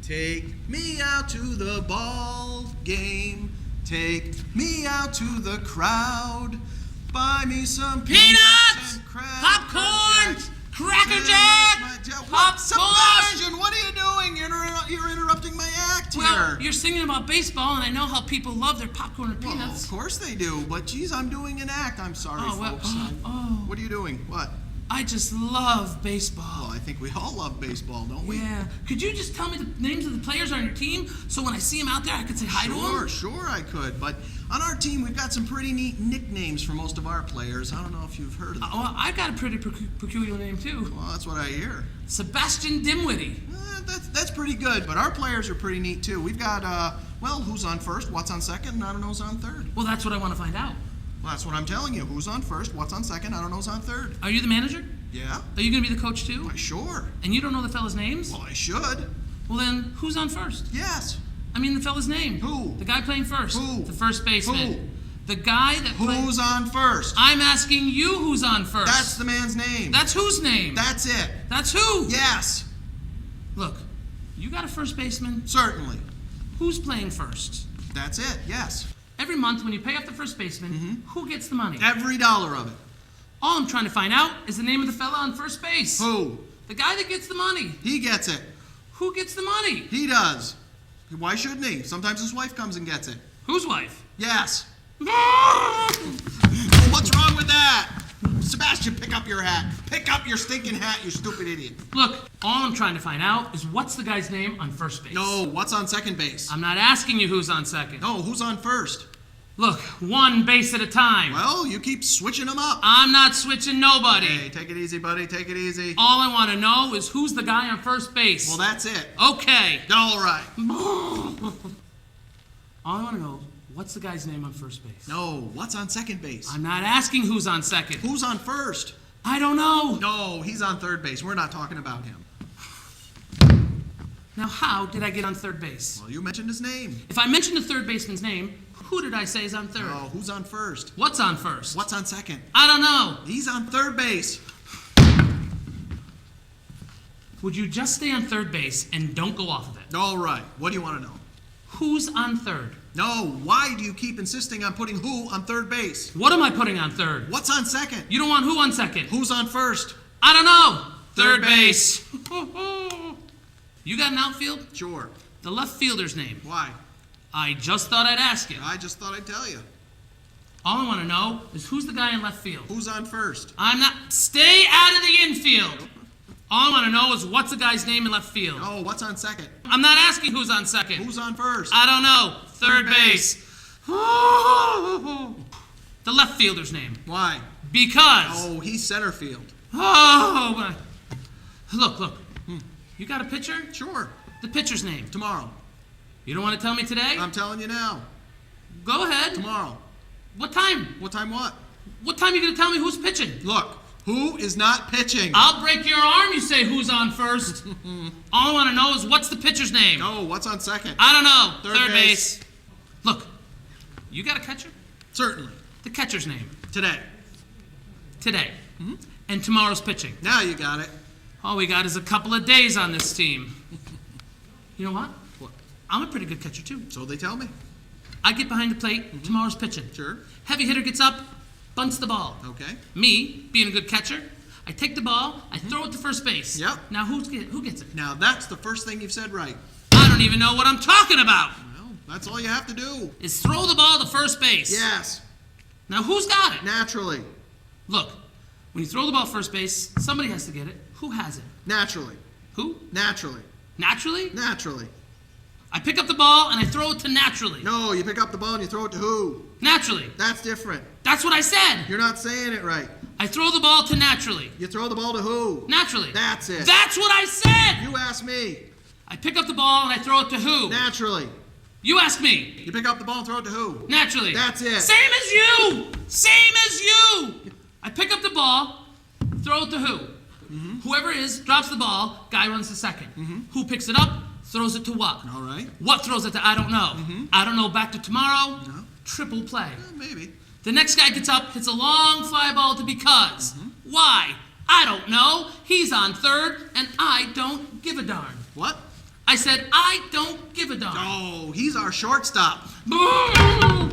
Take me out to the ball game. Take me out to the crowd. Buy me some peanuts and popcorn, Jacks. Cracker Jack, popcorn. Sebastian, what are you doing? You're interrupting my act here. Well, you're singing about baseball, and I know how people love their popcorn and peanuts. Well, of course they do, but geez, I'm doing an act. I'm sorry, folks. What are you doing? What? I just love baseball. Well, I think we all love baseball, don't we? Yeah. Could you just tell me the names of the players on your team so when I see them out there I could say hi to them? Sure I could. But on our team, we've got some pretty neat nicknames for most of our players. I don't know if you've heard of them. Well, I've got a pretty peculiar name, too. Well, that's what I hear. Sebastian Dimwitty. That's pretty good, but our players are pretty neat, too. We've got, who's on first, what's on second, and I don't know who's on third. Well, that's what I want to find out. Well, that's what I'm telling you. Who's on first, what's on second, I don't know who's on third. Are you the manager? Yeah. Are you going to be the coach, too? Why, sure. And you don't know the fella's names? Well, I should. Well, then, who's on first? Yes. I mean the fella's name. Who? The guy playing first. Who? The first baseman. Who? The guy that Who's on first? I'm asking you who's on first. That's the man's name. That's whose name? That's it. That's who? Yes. Look, you got a first baseman? Certainly. Who's playing first? That's it, yes. Every month when you pay off the first baseman, who gets the money? Every dollar of it. All I'm trying to find out is the name of the fella on first base. Who? The guy that gets the money. He gets it. Who gets the money? He does. Why shouldn't he? Sometimes his wife comes and gets it. Whose wife? Yes. What's wrong with that? Sebastian, pick up your hat. Pick up your stinking hat, you stupid idiot. Look, all I'm trying to find out is what's the guy's name on first base. No, what's on second base? I'm not asking you who's on second. No, who's on first? Look, one base at a time. Well, you keep switching them up. I'm not switching nobody. Hey, take it easy, buddy. Take it easy. All I want to know is who's the guy on first base. Well, that's it. Okay. All right. All I want to know, what's the guy's name on first base? No, what's on second base? I'm not asking who's on second. Who's on first? I don't know. No, he's on third base. We're not talking about him. Now, how did I get on third base? Well, you mentioned his name. If I mentioned the third baseman's name, who did I say is on third? No, who's on first? What's on first? What's on second? I don't know. He's on third base. Would you just stay on third base and don't go off of it? All right. What do you want to know? Who's on third? No, why do you keep insisting on putting who on third base? What am I putting on third? What's on second? You don't want who on second? Who's on first? I don't know. Third base. You got an outfield? Sure. The left fielder's name. Why? I just thought I'd ask you. I just thought I'd tell you. All I want to know is who's the guy in left field. Who's on first? I'm not. Stay out of the infield. All I want to know is what's the guy's name in left field. Oh, what's on second? I'm not asking who's on second. Who's on first? I don't know. Third base. The left fielder's name. Why? Because. Oh, he's center field. Oh, my. Look. You got a pitcher? Sure. The pitcher's name. Tomorrow. You don't want to tell me today? I'm telling you now. Go ahead. Tomorrow. What time? What time what? What time are you going to tell me who's pitching? Look, who is not pitching? I'll break your arm, you say who's on first. All I want to know is what's the pitcher's name? No, what's on second? I don't know. Third base. Look, you got a catcher? Certainly. The catcher's name. Today. And tomorrow's pitching. Now you got it. All we got is a couple of days on this team. You know what? What? I'm a pretty good catcher, too. So they tell me. I get behind the plate, tomorrow's pitching. Sure. Heavy hitter gets up, bunts the ball. Okay. Me, being a good catcher, I take the ball, I throw it to first base. Yep. Now who gets it? Now that's the first thing you've said right. I don't even know what I'm talking about. Well, that's all you have to do. Is throw the ball to first base. Yes. Now who's got it? Naturally. Look, when you throw the ball first base, somebody has to get it. Who has it? Naturally. Who? Naturally. Naturally? Naturally. I pick up the ball and I throw it to naturally. No, you pick up the ball and you throw it to who? Naturally. That's different. That's what I said. You're not saying it right. I throw the ball to naturally. You throw the ball to who? Naturally. That's it. That's what I said. You ask me. I pick up the ball and I throw it to who? Naturally. You ask me. You pick up the ball and throw it to who? Naturally. That's it. Same as you. Same as you. I pick up the ball, throw it to who? Whoever is drops the ball, guy runs to second. Who picks it up, throws it to what? All right. What throws it to? I don't know. I don't know. Back to tomorrow. No. Triple play. Maybe. The next guy gets up, hits a long fly ball to because. Why? I don't know. He's on third, and I don't give a darn. What? I said, I don't give a darn. Oh, he's our shortstop. Boo!